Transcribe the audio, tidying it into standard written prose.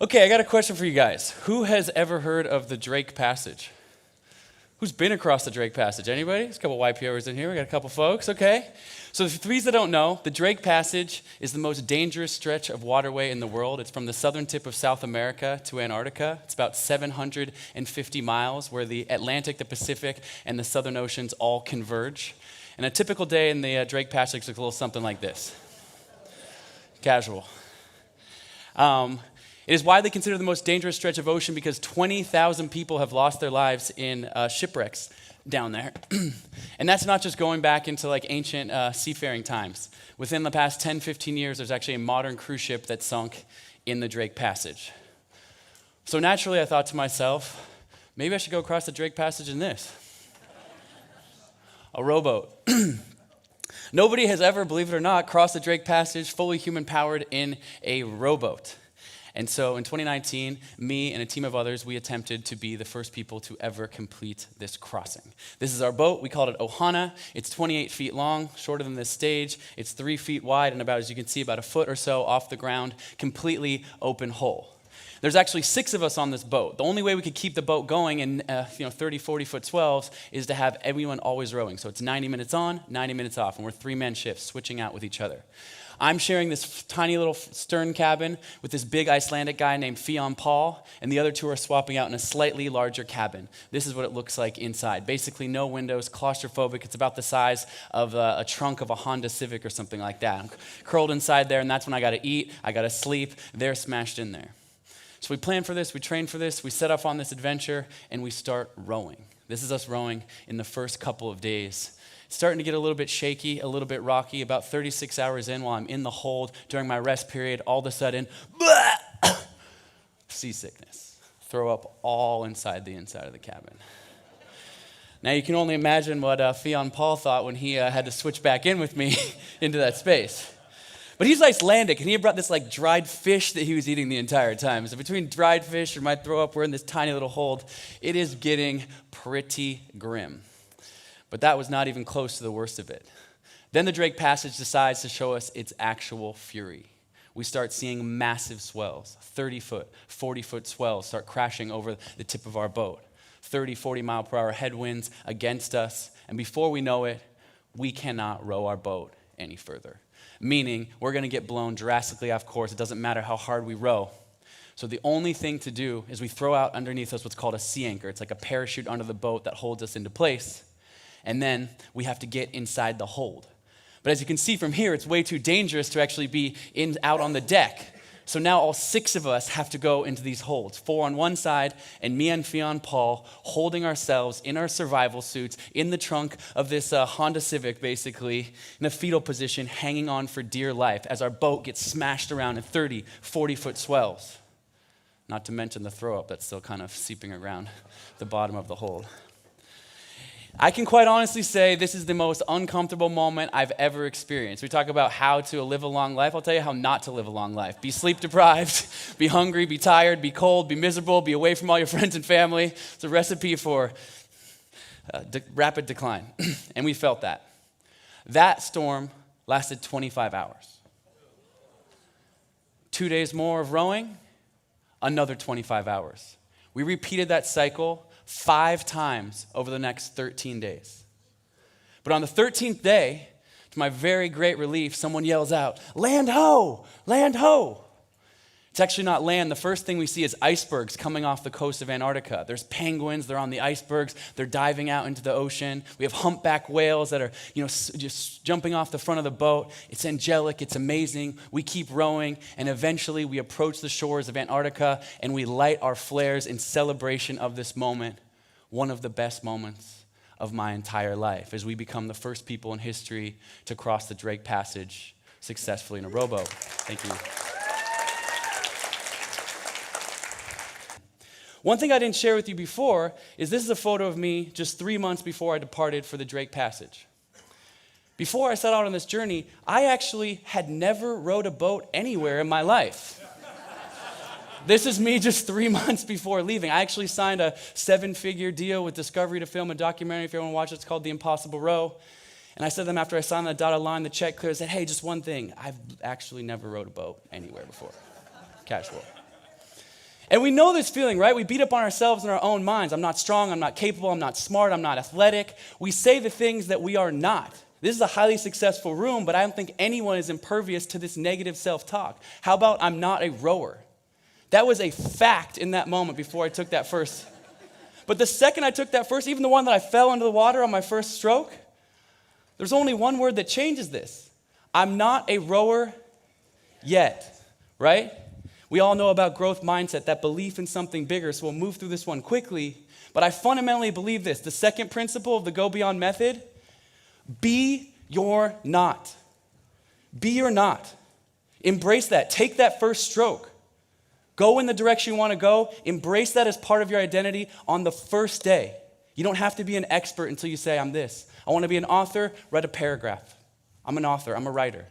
Okay, I got a question for you guys. Who has ever heard of the Drake Passage? Who's been across the Drake Passage? Anybody? There's a couple YPOers in here. We got a couple folks, okay? So for those that don't know, the Drake Passage is the most dangerous stretch of waterway in the world. It's from the southern tip of South America to Antarctica. It's about 750 miles where the Atlantic, the Pacific, and the Southern Oceans all converge. And a typical day in the Drake Passage looks a little something like this. Casual. It is widely considered the most dangerous stretch of ocean because 20,000 people have lost their lives in shipwrecks down there. And that's not just going back into like ancient seafaring times. Within the past 10, 15 years, there's actually a modern cruise ship that sunk in the Drake Passage. So naturally, I thought to myself, maybe I should go across the Drake Passage in this. A rowboat. Nobody has ever, believe it or not, crossed the Drake Passage fully human-powered in a rowboat. And so in 2019, me and a team of others, we attempted to be the first people to ever complete this crossing. This is our boat. We called it Ohana. It's 28 feet long, shorter than this stage. It's 3 feet wide and about, as you can see, about a foot or so off the ground, completely open hull. There's actually 6 of us on this boat. The only way we could keep the boat going in 30, 40-foot swells is to have everyone always rowing. So it's 90 minutes on, 90 minutes off, and we're 3-man shifts switching out with each other. I'm sharing this tiny little stern cabin with this big Icelandic guy named Fionn Paul, and the other 2 are swapping out in a slightly larger cabin. This is what it looks like inside. Basically, no windows, claustrophobic. It's about the size of a trunk of a Honda Civic or something like that. I'm curled inside there, and that's when I got to eat, I got to sleep. They're smashed in there. So we plan for this, we train for this, we set off on this adventure, and we start rowing. This is us rowing in the first couple of days. It's starting to get a little bit shaky, a little bit rocky. About 36 hours in, while I'm in the hold during my rest period, all of a sudden, seasickness. Throw up all inside of the cabin. Now you can only imagine what Fionn Paul thought when he had to switch back in with me into that space. But he's Icelandic, and he brought this like dried fish that he was eating the entire time. So between dried fish or my throw up, we're in this tiny little hold. It is getting pretty grim. But that was not even close to the worst of it. Then the Drake Passage decides to show us its actual fury. We start seeing massive swells, 30-foot, 40-foot swells start crashing over the tip of our boat. 30, 40-mile-per-hour headwinds against us. And before we know it, we cannot row our boat any further. Meaning, we're going to get blown drastically off course. It doesn't matter how hard we row. So the only thing to do is we throw out underneath us what's called a sea anchor. It's like a parachute under the boat that holds us into place. And then we have to get inside the hold. But as you can see from here, it's way too dangerous to actually be out on the deck. So now all 6 of us have to go into these holds, 4 on one side, and me and Fionn Paul holding ourselves in our survival suits in the trunk of this Honda Civic, basically, in a fetal position, hanging on for dear life as our boat gets smashed around in 30, 40-foot swells. Not to mention the throw-up that's still kind of seeping around the bottom of the hold. I can quite honestly say this is the most uncomfortable moment I've ever experienced. We talk about how to live a long life. I'll tell you how not to live a long life. Be sleep deprived, be hungry, be tired, be cold, be miserable, be away from all your friends and family. It's a recipe for rapid decline. And we felt that. That storm lasted 25 hours. 2 days more of rowing, another 25 hours. We repeated that cycle 5 times over the next 13 days. But on the 13th day, to my very great relief, someone yells out, "Land ho! Land ho!" It's actually not land. The first thing we see is icebergs coming off the coast of Antarctica. There's penguins, they're on the icebergs, they're diving out into the ocean. We have humpback whales that are, just jumping off the front of the boat. It's angelic, it's amazing. We keep rowing, and eventually we approach the shores of Antarctica, and we light our flares in celebration of this moment, one of the best moments of my entire life, as we become the first people in history to cross the Drake Passage successfully in a rowboat. Thank you. One thing I didn't share with you before is this is a photo of me just 3 months before I departed for the Drake Passage. Before I set out on this journey, I actually had never rowed a boat anywhere in my life. This is me just 3 months before leaving. I actually signed a 7-figure deal with Discovery to film a documentary. If you want to watch it, it's called The Impossible Row. And I said to them after I signed the dotted line, the check cleared, I said, hey, just one thing. I've actually never rowed a boat anywhere before. Casual. And we know this feeling, right? We beat up on ourselves in our own minds. I'm not strong, I'm not capable, I'm not smart, I'm not athletic. We say the things that we are not. This is a highly successful room, but I don't think anyone is impervious to this negative self-talk. How about I'm not a rower? That was a fact in that moment before I took that first. But the second I took that first, even the one that I fell into the water on my first stroke, there's only one word that changes this. I'm not a rower yet, right? We all know about growth mindset, that belief in something bigger, so we'll move through this one quickly. But I fundamentally believe this. The second principle of the Go Beyond method, be your not. Be your not. Embrace that. Take that first stroke. Go in the direction you want to go. Embrace that as part of your identity on the first day. You don't have to be an expert until you say, I'm this. I want to be an author, write a paragraph. I'm an author, I'm a writer.